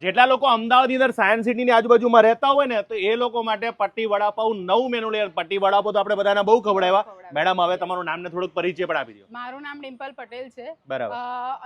જેટલા લોકો અમદાવાદની અંદર સાયન્સ સિટીની આજુબાજુમાં રહેતા હોય ને તો એ લોકો માટે પટ્ટી વડાપાઉં નવું મેનુ લે. પટ્ટી વડાપાઉં તો આપણે બધાને બહુ ખવડાવ્યા. મેડમ હવે તમારું નામ ને થોડુંક પરિચય પણ આપી દો. મારું નામ ડિમ્પલ પટેલ છે. બરાબર.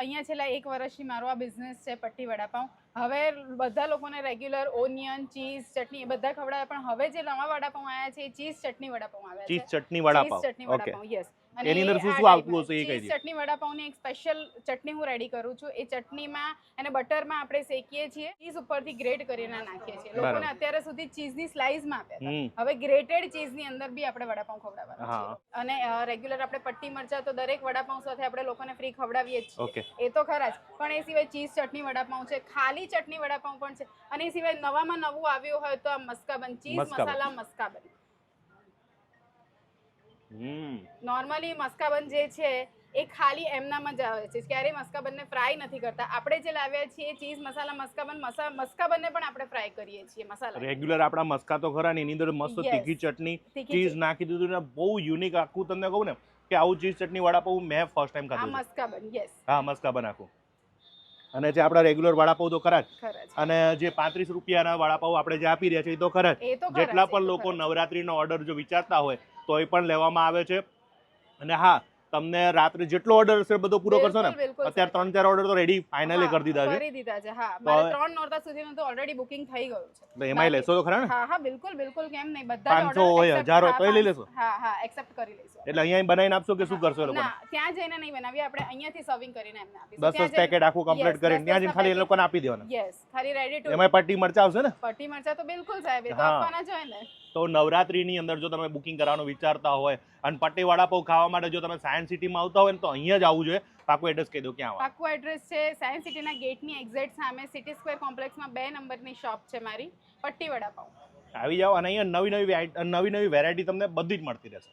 અહીંયા છેલ્લા 1 વર્ષથી મારો આ બિઝનેસ છે પટ્ટી વડાપાઉં. હવે બધા લોકોને રેગ્યુલર ઓનિયન ચીઝ ચટણી એ બધા ખવડાવે, પણ હવે જે નવા વડાપાઉં આવ્યા છે એ ચીઝ ચટણી વડાપાઉં આવ્યા છે. ચીઝ ચટણી વડાપાઉં. ચીઝ ચટણી વડાપાઉં, યસ. એની અંદર શું શું આવતું હશે એ કહી દો. ચટણી વડાપાઉંની એક સ્પેશિયલ ચટણી હું રેડી કરું છું. એ ચટણીમાં અને બટરમાં આપણે શેકીએ છીએ, ચીઝ ઉપરથી ગ્રેટ કરીને નાખીએ છીએ. લોકોને અત્યારે સુધી ચીઝની સ્લાઇસમાં આપ્યા હતા, હવે ગ્રેટેડ ચીઝની અંદર બી આપણે વડાપાઉં ખવડાવવાના છે. અને રેગ્યુલર આપણે પટ્ટી મરચા તો દરેક વડાપાઉં સાથે આપણે લોકોને ફ્રી ખવડાવીએ જ છીએ, એ તો ખરા જ. પણ એ સિવાય ચીઝ ચટણી વડાપાઉં છે, ખાલી ચટણી વડાપાઉં પણ છે. અને એ સિવાય નવામાં નવું આવ્યું હોય તો આ મસ્કાબન ચીઝ મસાલા મસ્કાબન. નોર્મલી મસ્કાબન જે છે એ ખાલી એમનામાં જ આવે છે, ક્યારેય મસ્કાબનને ફ્રાય નથી કરતા. આપણે જે લાવ્યા છીએ ચીઝ મસાલા મસ્કાબનને પણ આપણે ફ્રાય કરીએ છીએ. મસાલા રેગ્યુલર આપણા મસ્કા તો ખરા ને, એની અંદર મસ્ત તીખી ચટણી ચીઝ નાખી દીધું ને બહુ યુનિક. આખું તમને કહું ને કે આવું ચીઝ ચટણી વડાપાઉં મેં ફર્સ્ટ ટાઈમ ખાધું. મસ્કાબન, યસ. હા, મસ્કાબન આખું. અને જે આપણા રેગ્યુલર વડાપાઉં તો ખરા જ. અને જે 35 રૂપિયાના વડાપાઉં આપણે જે આપી રહ્યા છે એ તો ખરા જ. જેટલા પણ લોકો નવરાત્રીનો ઓર્ડર જો વિચારતા હોય તો એ પણ લેવામાં આવે છે. અને હા, તમને રાત્રે જેટલો ઓર્ડર હશે બધો પૂરો કરશો ને. અત્યારે 3-4 ઓર્ડર તો રેડી ફાઇનલી કરી દીધા છે. હા, મારે 3 નોરતા સુધીનું તો ઓલરેડી બુકિંગ થઈ ગયું છે. તો એમાંય લેશો તો ખરા ને? હા હા, બિલકુલ કેમ નહીં. બધા 500 હોય 1000 હોય તો લઈ લેશો. હા, એક્સેપ્ટ કરી લઈશું. એટલે અહીંયા બનાવીને આપશો કે શું કરશો એ લોકો? ના, ત્યાં જઈને નહીં બનાવીએ, આપણે અહીંયાથી સર્વિંગ કરીને એમને આપીશું. 10 પેકેટ આખું કમ્પ્લીટ કરીને ત્યાં જઈને ખાલી એ લોકોને આપી દેવાના. યસ, ખાલી રેડી ટુ. એમાં પટ્ટી મરચા આવશે ને? પટ્ટી મરચા તો બિલકુલ સાહેબ, એ તો આપવાના જ હોય ને. તો નવરાત્રીની અંદર જો તમે બુકિંગ કરવાનું વિચારતા હોય અને પટ્ટી વડાપાઉં ખાવા માટે જો તમે સાયન્સ સિટીમાં આવતા હોય ને તો અહીંયા જ આવવું જોઈએ. પાકું એડ્રેસ કહી દો ક્યાં આવવાનું. પાકું એડ્રેસ છે સાયન્સ સિટીના ગેટની એક્ઝેક્ટ સામે સિટી સ્ક્વેર કોમ્પ્લેક્સમાં 2 નંબરની શોપ છે મારી, પટ્ટી વડાપાઉં. આવી જાઓ અને અહીંયા નવી નવી વેરાયટી તમને બધી જ મળતી રહેશે.